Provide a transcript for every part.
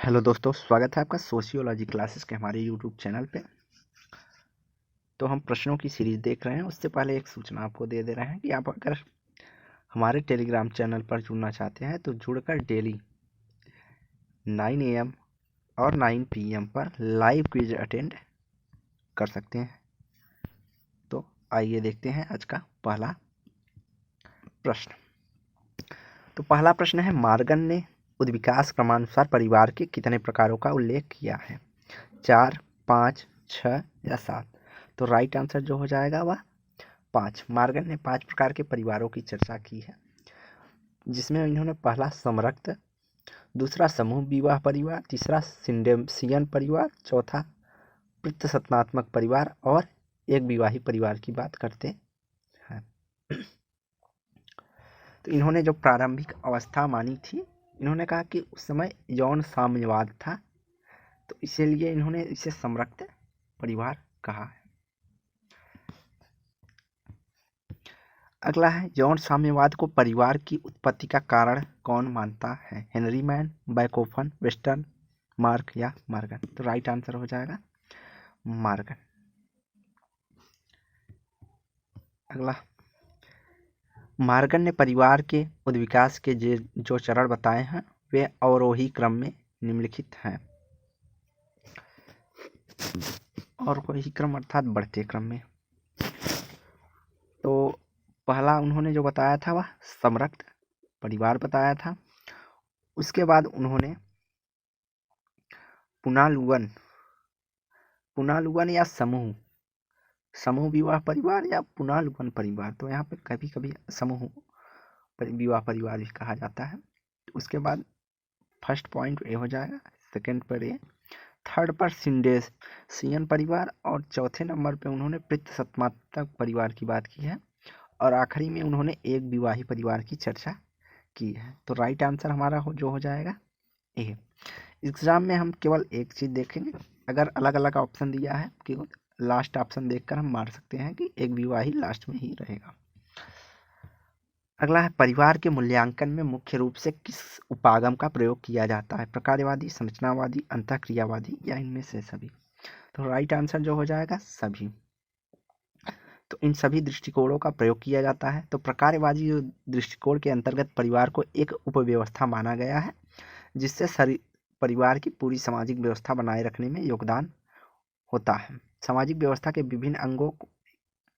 Hello दोस्तों, स्वागत है आपका सोशियोलॉजी क्लासेस के हमारे यूट्यूब चैनल पे। तो हम प्रश्नों की सीरीज देख रहे हैं। उससे पहले एक सूचना आपको दे रहे हैं कि आप अगर हमारे टेलीग्राम चैनल पर जुड़ना चाहते हैं तो जुड़कर डेली 9 AM और 9 PM पर लाइव क्विज अटेंड कर सकते हैं। तो आइए देखते हैं आज का पहला प्रश्न। तो पहला प्रश्न है, मार्गन ने उद्विकास क्रमानुसार परिवार के कितने प्रकारों का उल्लेख किया है? 4, 5, 6 या 7? तो राइट आंसर जो हो जाएगा वह 5। मार्गन ने 5 प्रकार के परिवारों की चर्चा की है, जिसमें इन्होंने पहला समरक्त, दूसरा समूह विवाह परिवार, तीसरा सिंडेसियन परिवार, चौथा पितृसत्तात्मक परिवार और एक विवाही परिवार की बात करते हैं। तो इन्होंने जो प्रारंभिक अवस्था मानी थी, इन्होंने कहा कि उस समय यौन साम्यवाद था, तो इसीलिए इन्होंने इसे समरक्त परिवार कहा है। अगला है, यौन साम्यवाद को परिवार की उत्पत्ति का कारण कौन मानता है? हेनरी मैन, बैकोफन, वेस्टर्न, मार्क या मार्गन? तो राइट आंसर हो जाएगा मार्गन। अगला, मार्गन ने परिवार के उद्विकास के जो चरण बताए हैं वे अवरोही क्रम में निम्नलिखित हैं। अवरोही क्रम अर्थात बढ़ते क्रम में। तो पहला उन्होंने जो बताया था वह समरक्त परिवार बताया था। उसके बाद उन्होंने पुनालुगन या समूह विवाह परिवार या पुनालुगन परिवार, तो यहाँ पे कभी कभी समूह विवाह परिवार भी कहा जाता है। उसके बाद फर्स्ट पॉइंट ए हो जाएगा, सेकंड पर ए, थर्ड पर सिंडेसियन परिवार और चौथे नंबर पे उन्होंने पितृसत्तात्मक परिवार की बात की है और आखिरी में उन्होंने एक विवाही परिवार की चर्चा की है। तो राइट आंसर हमारा जो हो जाएगा ए। एग्जाम में हम केवल एक चीज़ देखेंगे, अगर अलग अलग ऑप्शन दिया है कि लास्ट ऑप्शन देखकर हम मान सकते हैं कि एक विवाही लास्ट में ही रहेगा। अगला है, परिवार के मूल्यांकन में मुख्य रूप से किस उपागम का प्रयोग किया जाता है? प्रकार्यवादी, संरचनावादी, अंतःक्रियावादी या इनमें से सभी? तो राइट आंसर जो हो जाएगा सभी। तो इन सभी दृष्टिकोणों का प्रयोग किया जाता है। तो प्रकार्यवादी दृष्टिकोण के अंतर्गत परिवार को एक उपव्यवस्था माना गया है, जिससे परिवार की पूरी सामाजिक व्यवस्था बनाए रखने में योगदान होता है। सामाजिक व्यवस्था के विभिन्न अंगों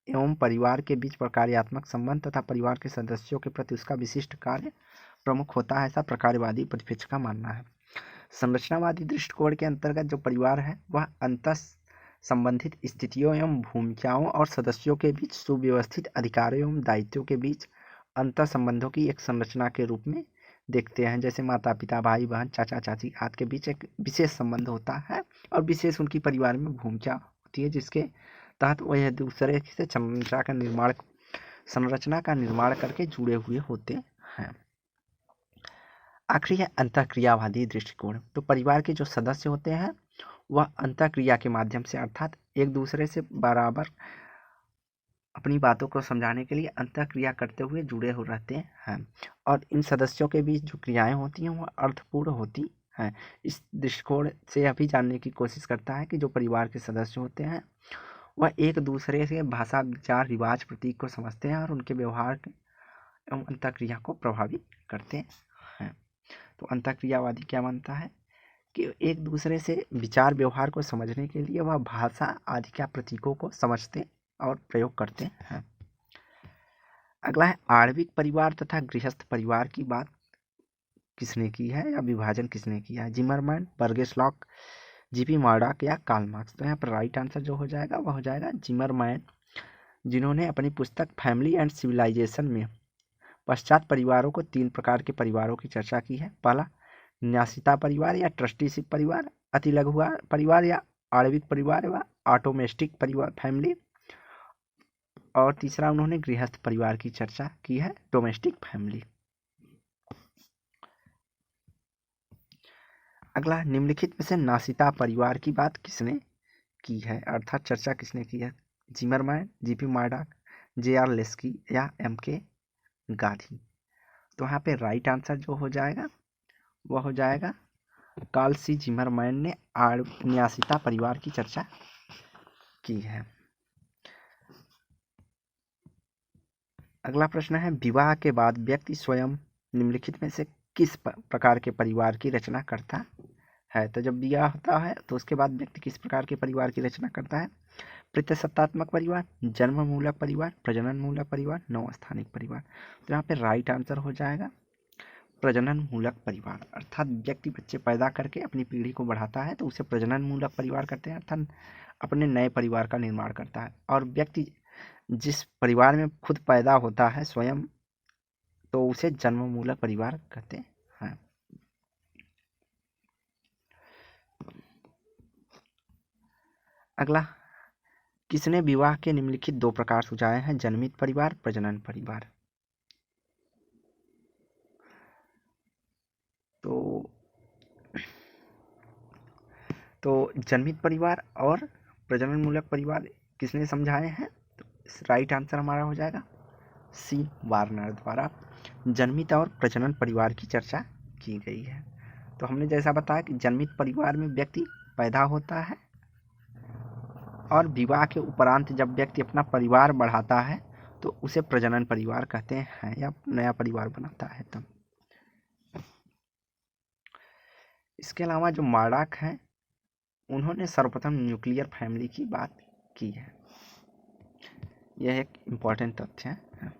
एवं परिवार के बीच प्रकार्यात्मक संबंध तथा परिवार के सदस्यों के प्रति उसका विशिष्ट कार्य प्रमुख होता है, ऐसा प्रकार्यवादी परिप्रेक्ष्य का मानना है। संरचनावादी दृष्टिकोण के अंतर्गत जो परिवार है वह अंतः संबंधित स्थितियों एवं भूमिकाओं और सदस्यों के बीच सुव्यवस्थित अधिकारों एवं दायित्वों के बीच अंतर संबंधों की एक संरचना के रूप में देखते हैं, जैसे माता पिता, भाई बहन, चाचा चाची आदि के बीच एक विशेष संबंध होता है और विशेष उनकी परिवार में भूमिका होती है, जिसके तहत वह दूसरे से संरचना का निर्माण करके जुड़े हुए होते हैं। आखिरी है अंतःक्रियावादी दृष्टिकोण। तो परिवार के जो सदस्य होते हैं वह अंतःक्रिया के माध्यम से अर्थात एक दूसरे से बराबर अपनी बातों को समझाने के लिए अंतःक्रिया करते हुए जुड़े हो रहते हैं और इन सदस्यों के बीच जो क्रियाएं होती हैं वह अर्थपूर्ण होती हैं। इस दृष्टिकोण से यह भी जानने की कोशिश करता है कि जो परिवार के सदस्य होते हैं वह एक दूसरे से भाषा, विचार, रिवाज, प्रतीक को समझते हैं और उनके व्यवहार एवं अंतःक्रिया को प्रभावित करते हैं। तो अंतःक्रियावादी क्या मानता है कि एक दूसरे से विचार व्यवहार को समझने के लिए वह भाषा आदि के प्रतीकों को समझते और प्रयोग करते हैं। अगला है, आणविक परिवार तथा गृहस्थ परिवार की बात किसने की है या विभाजन किसने किया है? Zimmerman, Burgess Locke, GP Murdock या कार्ल मार्क्स? तो यहाँ पर राइट आंसर जो हो जाएगा वह हो जाएगा जिमरमैन, जिन्होंने अपनी पुस्तक फैमिली एंड सिविलाइजेशन में पश्चात परिवारों को 3 प्रकार के परिवारों की चर्चा की है। पहला न्यासिता परिवार या ट्रस्टीशिप परिवार, अति लघु परिवार या आणविक परिवार व ऑटोमेस्टिक परिवार फैमिली, और तीसरा उन्होंने गृहस्थ परिवार की चर्चा की है, डोमेस्टिक फैमिली। अगला, निम्नलिखित में से नासिता परिवार की बात किसने की है अर्थात चर्चा किसने की है? Zimmerman, GP Murdock, JR. Lesky या एम.के. गांधी? तो यहाँ पे राइट आंसर जो हो जाएगा वह हो जाएगा कार्ल सी जिमरमैन ने न्यासिता परिवार की चर्चा की है। अगला प्रश्न है, विवाह के बाद व्यक्ति स्वयं निम्नलिखित में से किस प्रकार के परिवार की रचना करता है? तो जब विवाह होता है तो उसके बाद व्यक्ति किस प्रकार के परिवार की रचना करता है? प्रत्यसत्तात्मक परिवार, जन्म मूलक परिवार, प्रजनन मूलक परिवार, नवस्थानिक परिवार। तो यहाँ पे राइट आंसर हो जाएगा प्रजनन मूलक परिवार। अर्थात व्यक्ति बच्चे पैदा करके अपनी पीढ़ी को बढ़ाता है तो उसे प्रजनन मूलक परिवार करते हैं, अर्थात अपने नए परिवार का निर्माण करता है। और व्यक्ति जिस परिवार में खुद पैदा होता है स्वयं, तो उसे जन्म मूलक परिवार कहते हैं। अगला, किसने विवाह के निम्नलिखित दो प्रकार सुझाए हैं? जन्मित परिवार, प्रजनन परिवार। तो जन्मित परिवार और प्रजनन मूलक परिवार किसने समझाए हैं? तो राइट आंसर हमारा हो जाएगा सी वार्नर द्वारा जन्मित और प्रजनन परिवार की चर्चा की गई है। तो हमने जैसा बताया कि जन्मित परिवार में व्यक्ति पैदा होता है और विवाह के उपरांत जब व्यक्ति अपना परिवार बढ़ाता है तो उसे प्रजनन परिवार कहते हैं या नया परिवार बनाता है तब। इसके अलावा जो मार्डॉक हैं उन्होंने सर्वप्रथम न्यूक्लियर फैमिली की बात की है। यह एक इम्पॉर्टेंट तथ्य है।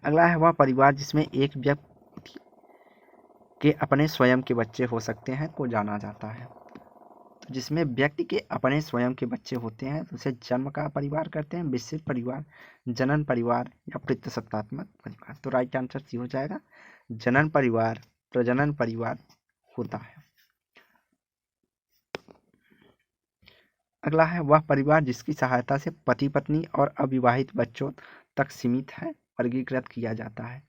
अगला है वह परिवार जिसमें एक व्यक्ति के अपने स्वयं के बच्चे हो सकते हैं को जाना जाता है। तो जिसमें व्यक्ति के अपने स्वयं के बच्चे होते हैं तो उसे जन्म का परिवार कहते हैं, मिश्रित परिवार, जनन परिवार या पितृसत्तात्मक परिवार। तो राइट आंसर सी हो जाएगा जनन परिवार प्रजनन परिवार होता है। अगला है वह परिवार जिसकी सहायता से पति पत्नी और अविवाहित बच्चों तक सीमित है वर्गीकृत किया जाता है।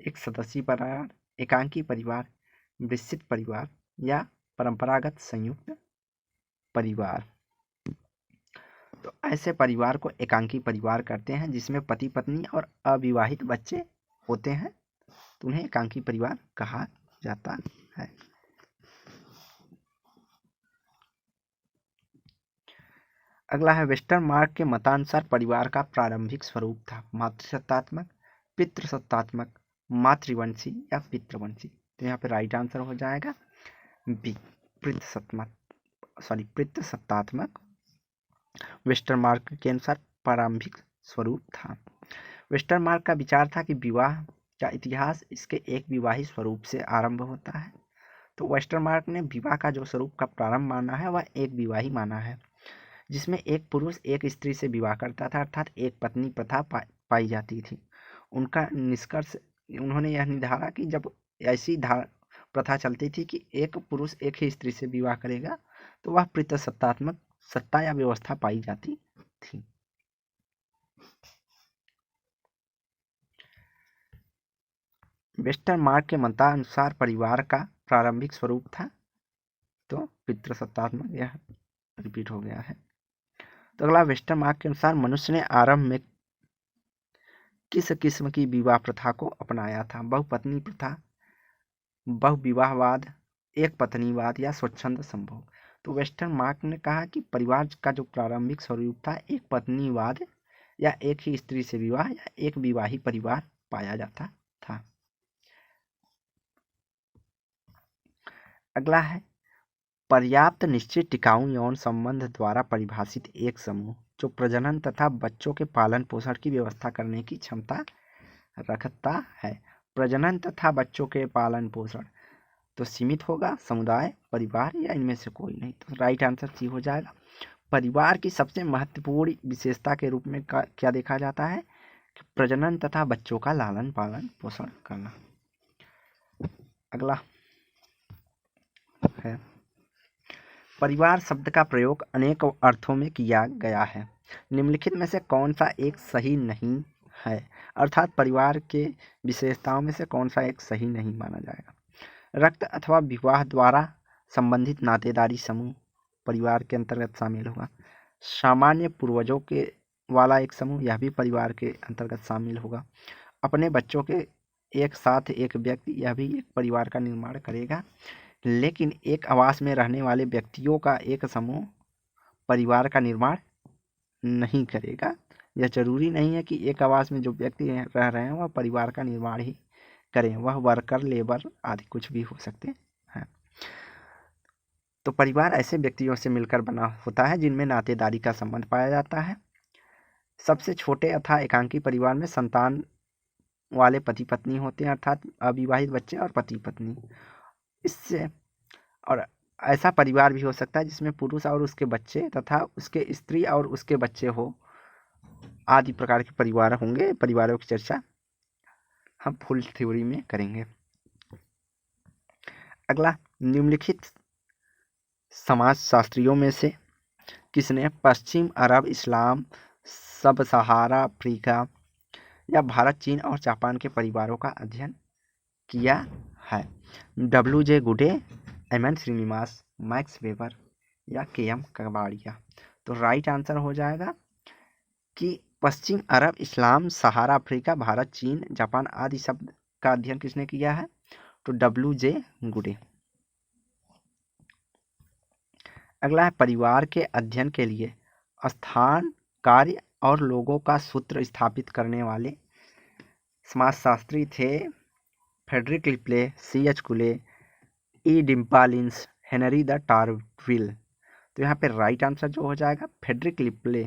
एक सदस्यीय परिवार, एकांकी परिवार, मिश्रित परिवार या परंपरागत संयुक्त परिवार। तो ऐसे परिवार को एकांकी परिवार कहते हैं जिसमें पति पत्नी और अविवाहित बच्चे होते हैं, तो उन्हें एकांकी परिवार कहा जाता है। अगला है वेस्टरमार्क के मतानुसार परिवार का प्रारंभिक स्वरूप था मातृसत्तात्मक, पितृसत्तात्मक, मातृवंशी या पितृवंशी। तो यहाँ पे राइट आंसर हो जाएगा बी पितृसत्तात्मक वेस्टरमार्क के अनुसार प्रारंभिक स्वरूप था। वेस्टरमार्क का विचार था कि विवाह का इतिहास इसके एक विवाही स्वरूप से आरंभ होता है। तो वेस्टरमार्क ने विवाह का जो स्वरूप का प्रारंभ माना है वह एक विवाही माना है, जिसमें एक पुरुष एक स्त्री से विवाह करता था, अर्थात एक पत्नी प्रथा पाई जाती थी। उनका निष्कर्ष, उन्होंने यह निर्धारा कि जब ऐसी प्रथा चलती थी कि एक पुरुष एक ही स्त्री से विवाह करेगा तो वह पितृसत्तात्मक सत्ता या व्यवस्था पाई जाती थी। वेस्टरमार्क के मतानुसार परिवार का प्रारंभिक स्वरूप था तो पितृसत्तात्मक, यह रिपीट हो गया है। तो अगला, वेस्टरमार्क के अनुसार मनुष्य ने आरंभ में किस किस्म की विवाह प्रथा को अपनाया था? बहुपत्नी प्रथा, बहुविवाहवाद, एक पत्नीवाद या स्वच्छंद संभोग। तो वेस्टरमार्क ने कहा कि परिवार का जो प्रारंभिक स्वरूप था एक पत्नीवाद या एक ही स्त्री से विवाह या एक विवाही परिवार पाया जाता था। अगला है पर्याप्त निश्चित टिकाऊ यौन संबंध द्वारा परिभाषित एक समूह जो प्रजनन तथा बच्चों के पालन पोषण की व्यवस्था करने की क्षमता रखता है। प्रजनन तथा बच्चों के पालन पोषण तो सीमित होगा, समुदाय, परिवार या इनमें से कोई नहीं। तो राइट आंसर सी हो जाएगा। परिवार की सबसे महत्वपूर्ण विशेषता के रूप में क्या देखा जाता है कि प्रजनन तथा बच्चों का लालन पालन पोषण करना। अगला है परिवार शब्द का प्रयोग अनेक अर्थों में किया गया है, निम्नलिखित में से कौन सा एक सही नहीं है? अर्थात परिवार के विशेषताओं में से कौन सा एक सही नहीं माना जाएगा? रक्त अथवा विवाह द्वारा संबंधित नातेदारी समूह परिवार के अंतर्गत शामिल होगा। सामान्य पूर्वजों के वाला एक समूह, यह भी परिवार के अंतर्गत शामिल होगा। अपने बच्चों के एक साथ एक व्यक्ति, यह भी एक परिवार का निर्माण करेगा। लेकिन एक आवास में रहने वाले व्यक्तियों का एक समूह परिवार का निर्माण नहीं करेगा। यह जरूरी नहीं है कि एक आवास में जो व्यक्ति रह रहे हैं वह परिवार का निर्माण ही करें, वह वर्कर, लेबर आदि कुछ भी हो सकते हैं। तो परिवार ऐसे व्यक्तियों से मिलकर बना होता है जिनमें नातेदारी का संबंध पाया जाता है। सबसे छोटे अथवा एकांकी परिवार में संतान वाले पति पत्नी होते हैं, अर्थात अविवाहित बच्चे और पति पत्नी। इससे और ऐसा परिवार भी हो सकता है जिसमें पुरुष और उसके बच्चे तथा उसके स्त्री और उसके बच्चे हो, आदि प्रकार के परिवार होंगे। परिवारों की चर्चा हम फुल थ्योरी में करेंगे। अगला, निम्नलिखित समाजशास्त्रियों में से किसने पश्चिम अरब, इस्लाम, सब सहारा अफ्रीका या भारत, चीन और जापान के परिवारों का अध्ययन किया है? W.J. गुडे, M.N. श्रीनिवास, मैक्स वेबर या K.M. कबाड़िया। तो राइट आंसर हो जाएगा कि पश्चिम अरब, इस्लाम, सहारा अफ्रीका, भारत, चीन, जापान आदि शब्द का अध्ययन किसने किया है? तो W.J. गुडे। अगला है, परिवार के अध्ययन के लिए स्थान, कार्य और लोगों का सूत्र स्थापित करने वाले समाजशास्त्री थे Frederick लिपले, C.H. Cooley, E. Demolins, Henri de Tourville. तो यहाँ पे राइट आंसर जो हो जाएगा फ्रेडरिक लिपले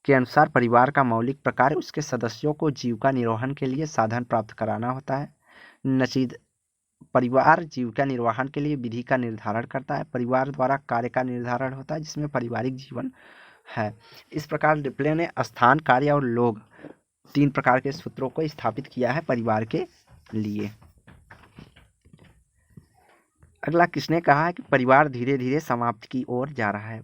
के अनुसार परिवार का मौलिक प्रकार उसके सदस्यों को जीविका निर्वहन के लिए साधन प्राप्त कराना होता है। नचीद परिवार जीविका निर्वहन के लिए विधि का निर्धारण करता है। परिवार द्वारा कार्य का निर्धारण होता है जिसमें पारिवारिक जीवन है। इस प्रकार लिपले ने स्थान, कार्य और लोग 3 प्रकार के सूत्रों को स्थापित किया है परिवार के लिए। अगला, किसने कहा है कि परिवार धीरे धीरे समाप्ति की ओर जा रहा है?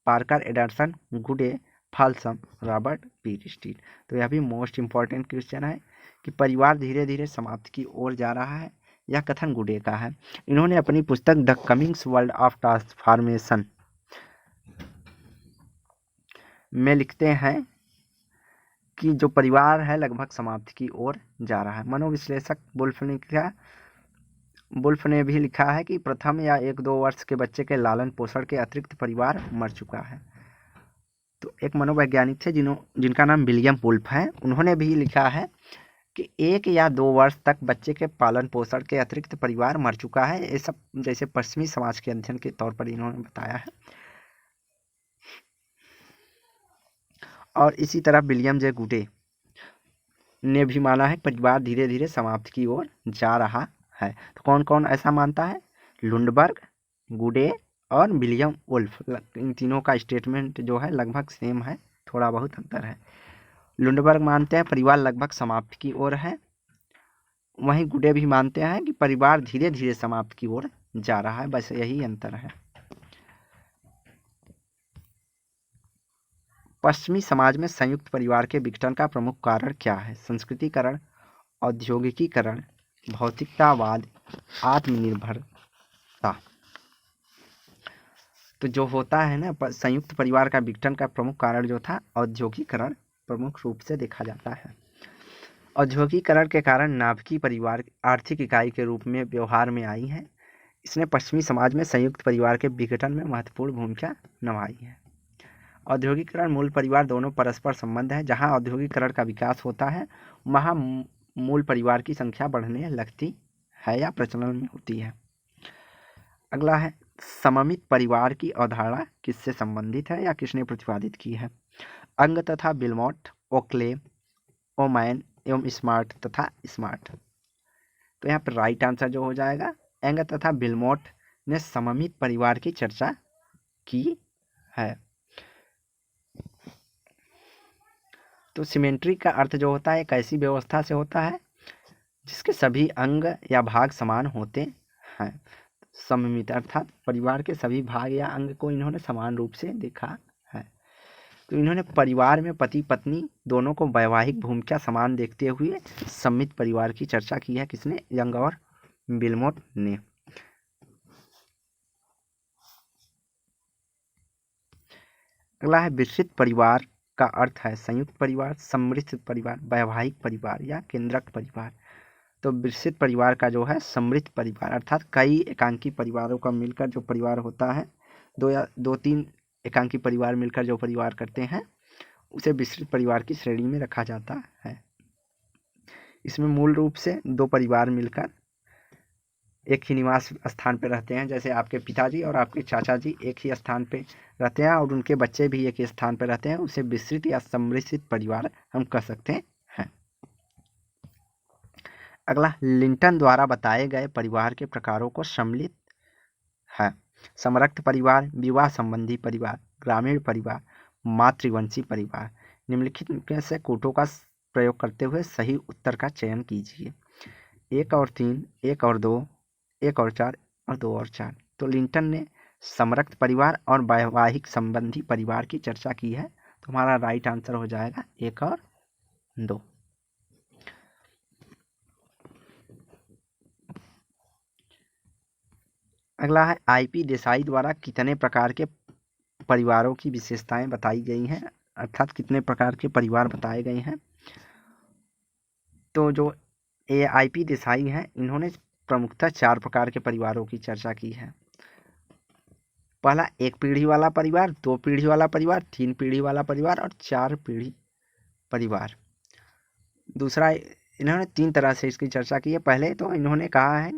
पार्कर, एंडरसन, गुडे, फाल्सम, रॉबर्ट पी स्टील। तो यह भी मोस्ट इंपॉर्टेंट क्वेश्चन है कि परिवार धीरे धीरे समाप्ति की ओर जा रहा है। यह कथन गुडे का है। इन्होंने अपनी पुस्तक the comings world of transformation में लिखते हैं कि जो परिवार है लगभग समाप्ति की ओर जा रहा है। मनोविश्लेषक वुल्फ ने भी लिखा है कि प्रथम या 1-2 वर्ष के बच्चे के लालन पोषण के अतिरिक्त परिवार मर चुका है। तो एक मनोवैज्ञानिक थे जिनका नाम विलियम वुल्फ है। उन्होंने भी लिखा है कि 1 या 2 वर्ष तक बच्चे के पालन पोषण के अतिरिक्त परिवार मर चुका है। ये सब जैसे पश्चिमी समाज के अध्ययन के तौर पर इन्होंने बताया है। और इसी तरह विलियम जे गुडे ने भी माना है परिवार धीरे धीरे समाप्ति की ओर जा रहा है। तो कौन कौन ऐसा मानता है? लुंडबर्ग, गुडे और विलियम वुल्फ। इन तीनों का स्टेटमेंट जो है लगभग सेम है, थोड़ा बहुत अंतर है। लुंडबर्ग मानते हैं परिवार लगभग समाप्ति की ओर है, वहीं गुडे भी मानते हैं कि परिवार धीरे धीरे समाप्ति की ओर जा रहा है, बस यही अंतर है। पश्चिमी समाज में संयुक्त परिवार के विघटन का प्रमुख कारण क्या है? संस्कृतिकरण, औद्योगिकीकरण, भौतिकतावाद, आत्मनिर्भरता। तो जो होता है ना संयुक्त परिवार का विघटन का प्रमुख कारण जो था औद्योगिकीकरण प्रमुख रूप से देखा जाता है। औद्योगिकीकरण के कारण नाभिकीय परिवार आर्थिक इकाई के रूप में व्यवहार में आई है। इसने पश्चिमी समाज में संयुक्त परिवार के विघटन में महत्वपूर्ण भूमिका निभाई है। औद्योगिकीकरण, मूल परिवार दोनों परस्पर संबंध है। जहाँ औद्योगिकीकरण का विकास होता है वहाँ मूल परिवार की संख्या बढ़ने लगती है या प्रचलन में होती है। अगला है, सममित परिवार की अवधारणा किससे संबंधित है या किसने प्रतिपादित की है? अंग तथा बिलमोट, ओक्ले, ओमैन एवं स्मार्ट तथा स्मार्ट। तो यहाँ पर राइट आंसर जो हो जाएगा एंग तथा बिलमोट ने सममित परिवार की चर्चा की है। तो सिमेट्री का अर्थ जो होता है एक ऐसी व्यवस्था से होता है जिसके सभी अंग या भाग समान होते हैं। सममित अर्थात परिवार के सभी भाग या अंग को इन्होंने समान रूप से देखा है। तो इन्होंने परिवार में पति पत्नी दोनों को वैवाहिक भूमिका समान देखते हुए सममित परिवार की चर्चा की है। किसने? यंग और बिलमोट ने। अगला है, विस्तृत परिवार का अर्थ है संयुक्त परिवार, समृद्ध परिवार, वैवाहिक परिवार या केंद्रक परिवार। तो विस्तृत परिवार का जो है समृद्ध परिवार, अर्थात कई एकांकी परिवारों का मिलकर जो परिवार होता है, दो या दो तीन एकांकी परिवार मिलकर जो परिवार करते हैं उसे विस्तृत परिवार की श्रेणी में रखा जाता है। इसमें मूल रूप से दो परिवार मिलकर एक ही निवास स्थान पर रहते हैं, जैसे आपके पिताजी और आपके चाचा जी एक ही स्थान पे रहते हैं और उनके बच्चे भी एक ही स्थान पर रहते हैं, उसे विस्तृत या सम्मिश्रित परिवार हम कह सकते हैं। अगला, लिंटन द्वारा बताए गए परिवार के प्रकारों को सम्मिलित है। समरक्त परिवार, विवाह संबंधी परिवार, ग्रामीण परिवार, मातृवंशी परिवार। निम्नलिखित में से कोटों का प्रयोग करते हुए सही उत्तर का चयन कीजिए। 1 और 3, 1 और 2, 1 और 4 और 2 और 4। तो लिंटन ने समरक्त परिवार और वैवाहिक संबंधी परिवार की चर्चा की है, तो हमारा राइट आंसर हो जाएगा 1 और 2। अगला है, आईपी देसाई द्वारा कितने प्रकार के परिवारों की विशेषताएं बताई गई हैं, अर्थात कितने प्रकार के परिवार बताए गए हैं। तो जो आईपी देसाई हैं, इन्होंने प्रमुखतः 4 प्रकार के परिवारों की चर्चा की है। पहला 1 पीढ़ी वाला परिवार, 2 पीढ़ी वाला परिवार, 3 पीढ़ी वाला परिवार और 4 पीढ़ी परिवार। दूसरा, इन्होंने 3 तरह से इसकी चर्चा की है। पहले तो इन्होंने कहा है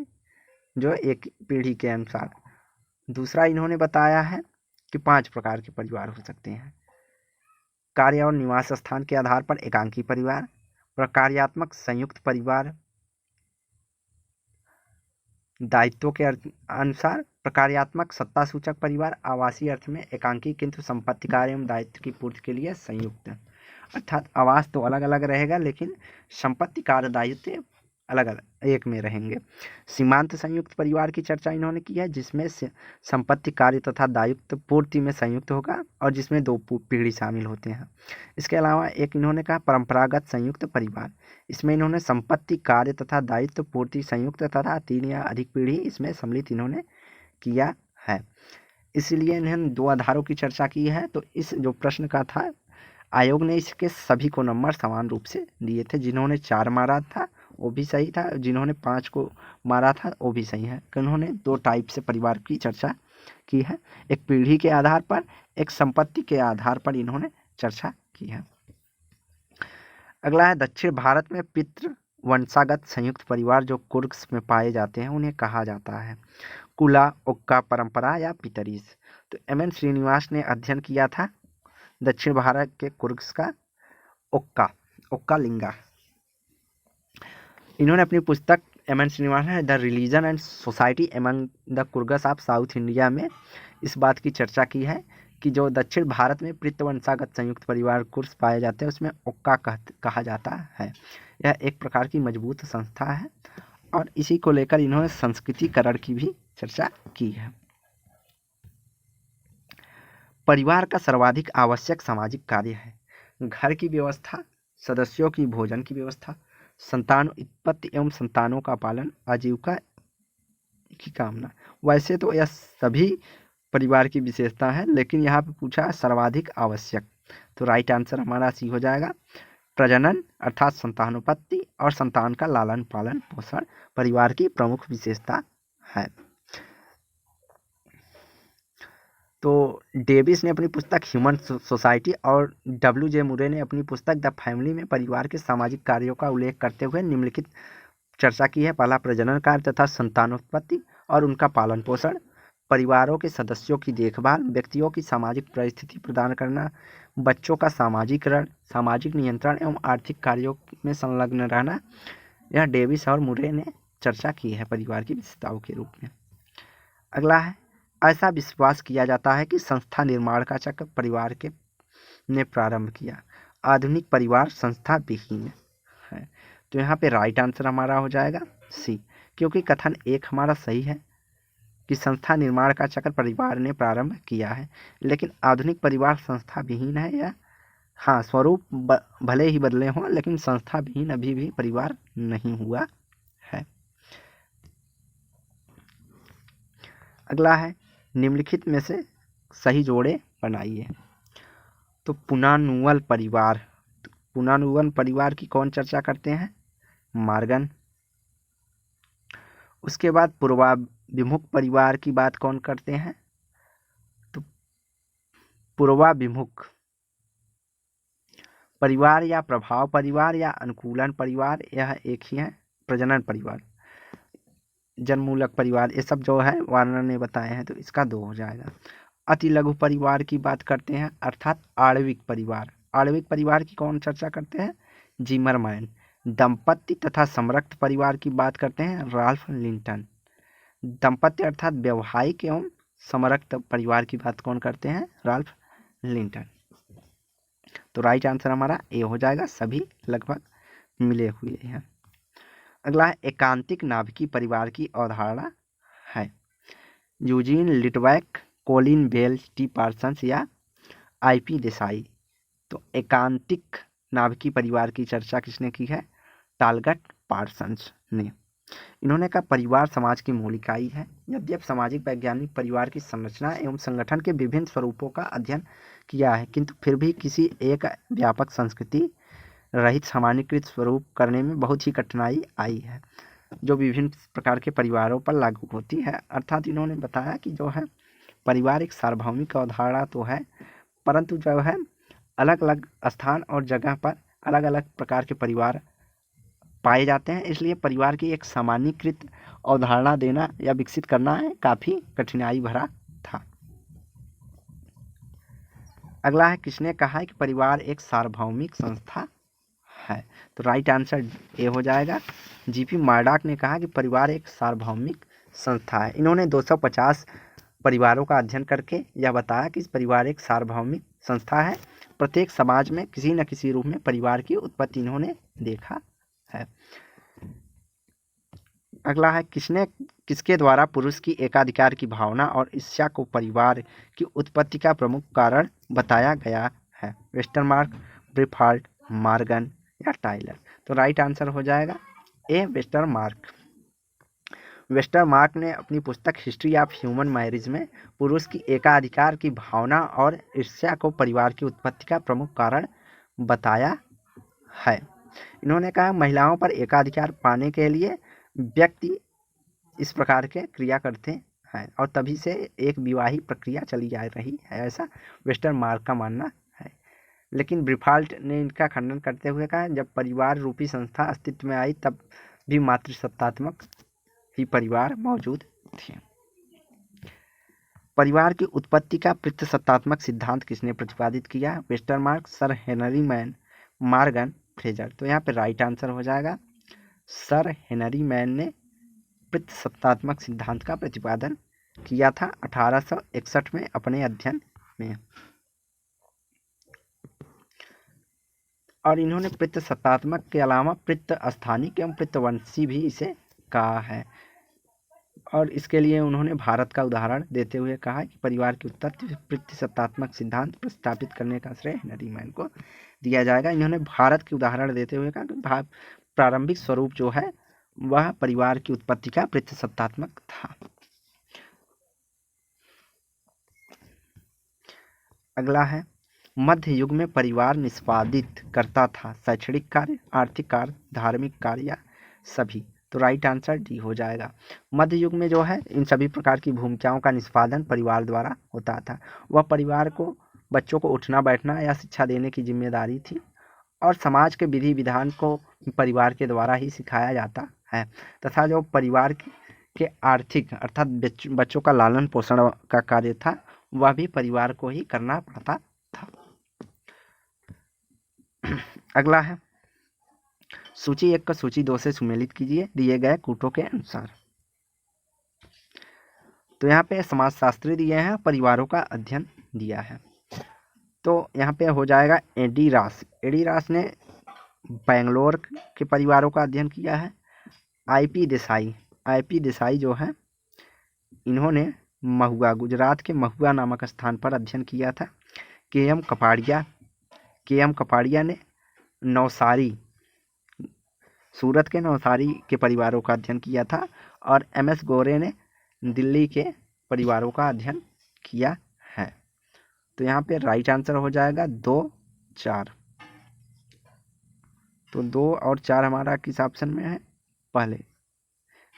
जो 1 पीढ़ी के अनुसार। दूसरा, इन्होंने बताया है कि 5 प्रकार के परिवार हो सकते हैं। कार्य और निवास स्थान के आधार पर एकांकी परिवार, प्रकार्यात्मक संयुक्त परिवार, दायित्वों के अनुसार प्रकार्यात्मक सत्ता सूचक परिवार, आवासीय अर्थ में एकांकी किंतु संपत्ति कार्य एवं दायित्व की पूर्ति के लिए संयुक्त। अर्थात आवास तो अलग अलग रहेगा लेकिन संपत्ति कार्य दायित्व अलग अलग एक में रहेंगे। सीमांत संयुक्त परिवार की चर्चा इन्होंने की है, जिसमें संपत्ति कार्य तथा दायित्व पूर्ति में संयुक्त होगा और जिसमें 2 पीढ़ी शामिल होते हैं। इसके अलावा एक इन्होंने कहा परंपरागत संयुक्त परिवार। इसमें इन्होंने संपत्ति कार्य तथा दायित्व पूर्ति संयुक्त तथा 3 या अधिक पीढ़ी इसमें सम्मिलित इन्होंने किया है। इसलिए इन्होंने 2 आधारों की चर्चा की है। तो इस जो प्रश्न का था, आयोग ने इसके सभी को नंबर समान रूप से दिए थे। जिन्होंने 4 मारा था वो भी सही था, जिन्होंने 5 को मारा था वो भी सही है। उन्होंने 2 टाइप से परिवार की चर्चा की है, एक पीढ़ी के आधार पर, एक संपत्ति के आधार पर इन्होंने चर्चा की है। अगला है, दक्षिण भारत में पितृ वंशागत संयुक्त परिवार जो कुर्ग्स में पाए जाते हैं उन्हें कहा जाता है कुला, ओक्का, परंपरा या पितरीस। तो एम.एन. श्रीनिवास ने अध्ययन किया था दक्षिण भारत के कुर्ग्स का ओक्का लिंगा। इन्होंने अपनी पुस्तक एम.एन. श्रीनिवास ने the religion and society among the Coorgs of South India में इस बात की चर्चा की है कि जो दक्षिण भारत में पितृवंशागत संयुक्त परिवार कुर्स पाए जाते हैं उसमें ओक्का कहा जाता है। यह एक प्रकार की मजबूत संस्था है और इसी को लेकर इन्होंने संस्कृतिकरण की भी चर्चा की है। परिवार का सर्वाधिक आवश्यक सामाजिक कार्य है घर की व्यवस्था, सदस्यों की भोजन की व्यवस्था, संतान उत्पत्ति एवं संतानों का पालन, आजीविका की कामना। वैसे तो यह सभी परिवार की विशेषता है, लेकिन यहाँ पे पूछा है सर्वाधिक आवश्यक, तो राइट आंसर हमारा सी हो जाएगा। प्रजनन अर्थात संतानोत्पत्ति और संतान का लालन पालन पोषण परिवार की प्रमुख विशेषता है। तो डेविस ने अपनी पुस्तक ह्यूमन सोसाइटी और W.J. मुरे ने अपनी पुस्तक द फैमिली में परिवार के सामाजिक कार्यों का उल्लेख करते हुए निम्नलिखित चर्चा की है। पहला, प्रजनन कार्य तथा संतानोत्पत्ति और उनका पालन पोषण, परिवारों के सदस्यों की देखभाल, व्यक्तियों की सामाजिक परिस्थिति प्रदान करना, बच्चों का सामाजिकरण, सामाजिक नियंत्रण एवं आर्थिक कार्यों में संलग्न रहना। यह डेविस और मुरे ने चर्चा की है परिवार की विशेषताओं के रूप में। अगला है, ऐसा विश्वास किया जाता है कि संस्था निर्माण का चक्र परिवार के ने प्रारंभ किया। आधुनिक परिवार संस्था विहीन है, तो यहाँ पे राइट आंसर हमारा हो जाएगा सी, क्योंकि कथन 1 हमारा सही है कि संस्था निर्माण का चक्र परिवार ने प्रारंभ किया है, लेकिन आधुनिक परिवार संस्था विहीन है। या हाँ, स्वरूप भले ही बदले हों लेकिन संस्था विहीन अभी भी परिवार नहीं हुआ है। अगला है, निम्नलिखित में से सही जोड़े बनाइए। तो पुनर्नूतन परिवार, पुनर्नूतन परिवार की कौन चर्चा करते हैं? मार्गन। उसके बाद पूर्वाभिमुख परिवार की बात कौन करते हैं? तो पूर्वाभिमुख परिवार या प्रभाव परिवार या अनुकूलन परिवार, यह एक ही है। प्रजनन परिवार, जन्ममूलक परिवार, ये सब जो है वार्नर ने बताए हैं, तो इसका 2 हो जाएगा। अति लघु परिवार की बात करते हैं, अर्थात आणविक परिवार। आणविक परिवार की कौन चर्चा करते हैं? जिमरमैन। दंपत्ति तथा समरक्त परिवार की बात करते हैं, राल्फ लिंटन। दंपत्ति अर्थात वैवाहिक एवं समरक्त परिवार की बात कौन करते हैं? Ralph Linton. तो राइट आंसर हमारा ए हो जाएगा, सभी लगभग मिले हुए हैं। अगला है एकांतिक नाभिकीय परिवार की अवधारणा है। Eugene Litwak, Colin Bell, T Parsons या आईपी देसाई। तो एकांतिक नाभिकीय परिवार की चर्चा किसने की है? टालगट पार्सन्स ने। इन्होंने कहा परिवार समाज की मौलिक इकाई है। यद्यपि सामाजिक वैज्ञानिक परिवार की संरचना एवं संगठन के विभिन्न स्वरूपों का अध्ययन किया है, किंतु फिर भी किसी एक व्यापक संस्कृति रहित सामान्यकृत स्वरूप करने में बहुत ही कठिनाई आई है, जो विभिन्न प्रकार के परिवारों पर लागू होती है। अर्थात इन्होंने बताया कि जो है परिवार एक सार्वभौमिक अवधारणा तो है, परंतु जो है अलग अलग स्थान और जगह पर अलग अलग प्रकार के परिवार पाए जाते हैं, इसलिए परिवार की एक सामान्यीकृत अवधारणा देना या विकसित करना है काफ़ी कठिनाई भरा था। अगला है किसने कहा है कि परिवार एक सार्वभौमिक संस्था है? तो राइट आंसर ए हो जाएगा। जीपी मार्डॉक ने कहा कि परिवार एक सार्वभौमिक संस्था है। इन्होंने 250 परिवारों का अध्ययन करके यह बताया कि इस परिवार एक सार्वभौमिक संस्था है। प्रत्येक समाज में किसी न किसी रूप में परिवार की उत्पत्ति इन्होंने देखा है। अगला है किसके द्वारा पुरुष की एकाधिकार की भावना और इच्छा को परिवार की उत्पत्ति का प्रमुख कारण बताया गया है? वेस्टरमार्क, ब्रीफाल्ट, मॉर्गन या टाइलर। तो राइट आंसर हो जाएगा ए, वेस्टरमार्क। वेस्टरमार्क ने अपनी पुस्तक हिस्ट्री ऑफ ह्यूमन मैरिज में पुरुष की एकाधिकार की भावना और ईर्ष्या को परिवार की उत्पत्ति का प्रमुख कारण बताया है। इन्होंने कहा महिलाओं पर एकाधिकार पाने के लिए व्यक्ति इस प्रकार के क्रिया करते हैं और तभी से एक विवाही प्रक्रिया चली आ रही है, ऐसा वेस्टरमार्क का मानना है। लेकिन ब्रीफाल्ट ने इनका खंडन करते हुए कहा जब परिवार रूपी संस्था अस्तित्व में आई तब भी मातृसत्तात्मक ही परिवार मौजूद थे। परिवार की उत्पत्ति का पितृसत्तात्मक सिद्धांत किसने प्रतिपादित किया? Westermarck, sir Henry man, Morgan, Fraser. तो यहाँ पे राइट आंसर हो जाएगा सर हेनरी मैन ने पितृसत्तात्मक सिद्धांत का प्रतिपादन किया था 1861 में अपने अध्ययन में। और इन्होंने पितृसत्तात्मक के अलावा पितृस्थानिक एवं पितृवंशी भी इसे कहा है। और इसके लिए उन्होंने भारत का उदाहरण देते हुए कहा कि परिवार की उत्पत्ति पितृसत्तात्मक सिद्धांत प्रस्तावित करने का श्रेय हेनरी मैन को दिया जाएगा। इन्होंने भारत के उदाहरण देते हुए कहा कि प्रारंभिक स्वरूप जो है वह परिवार की उत्पत्ति का पितृसत्तात्मक था। अगला है मध्य युग में परिवार निष्पादित करता था शैक्षणिक कार्य, आर्थिक कार्य, धार्मिक कार्य या सभी। तो राइट आंसर डी हो जाएगा। मध्य युग में जो है इन सभी प्रकार की भूमिकाओं का निष्पादन परिवार द्वारा होता था। वह परिवार को बच्चों को उठना बैठना या शिक्षा देने की जिम्मेदारी थी और समाज के विधि विधान को परिवार के द्वारा ही सिखाया जाता है तथा जो परिवार के आर्थिक अर्थात बच्चों का लालन पोषण का कार्य था वह भी परिवार को ही करना पड़ता था। अगला है सूची 1 को सूची 2 से सुमेलित कीजिए दिए गए कूटों के अनुसार। तो यहाँ पे समाजशास्त्री दिए हैं, परिवारों का अध्ययन दिया है। तो यहाँ पे हो जाएगा एडी रास। एडी रास ने बेंगलोर के परिवारों का अध्ययन किया है। आईपी देसाई जो है इन्होंने महुआ, गुजरात के महुआ नामक स्थान पर अध्ययन किया था। के एम कपाड़िया ने नवसारी, सूरत के नवसारी के परिवारों का अध्ययन किया था और MS गोरे ने दिल्ली के परिवारों का अध्ययन किया है। तो यहाँ पे राइट आंसर हो जाएगा 2, 4। तो 2 और 4 हमारा किस ऑप्शन में है? पहले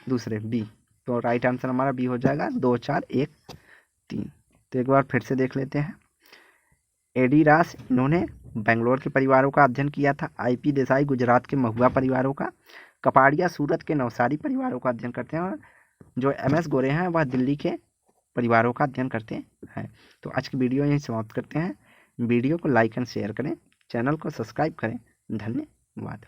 दूसरे बी। तो राइट आंसर हमारा बी हो जाएगा 2 4 1 3। तो एक बार फिर से देख लेते हैं। एडी रास इन्होंने बेंगलोर के परिवारों का अध्ययन किया था। आईपी देसाई गुजरात के महुआ परिवारों का। कपाड़िया सूरत के नवसारी परिवारों का अध्ययन करते हैं। और जो एमएस गोरे हैं वह दिल्ली के परिवारों का अध्ययन करते हैं। तो आज की वीडियो यहीं समाप्त करते हैं। वीडियो को लाइक एंड शेयर करें, चैनल को सब्सक्राइब करें। धन्यवाद।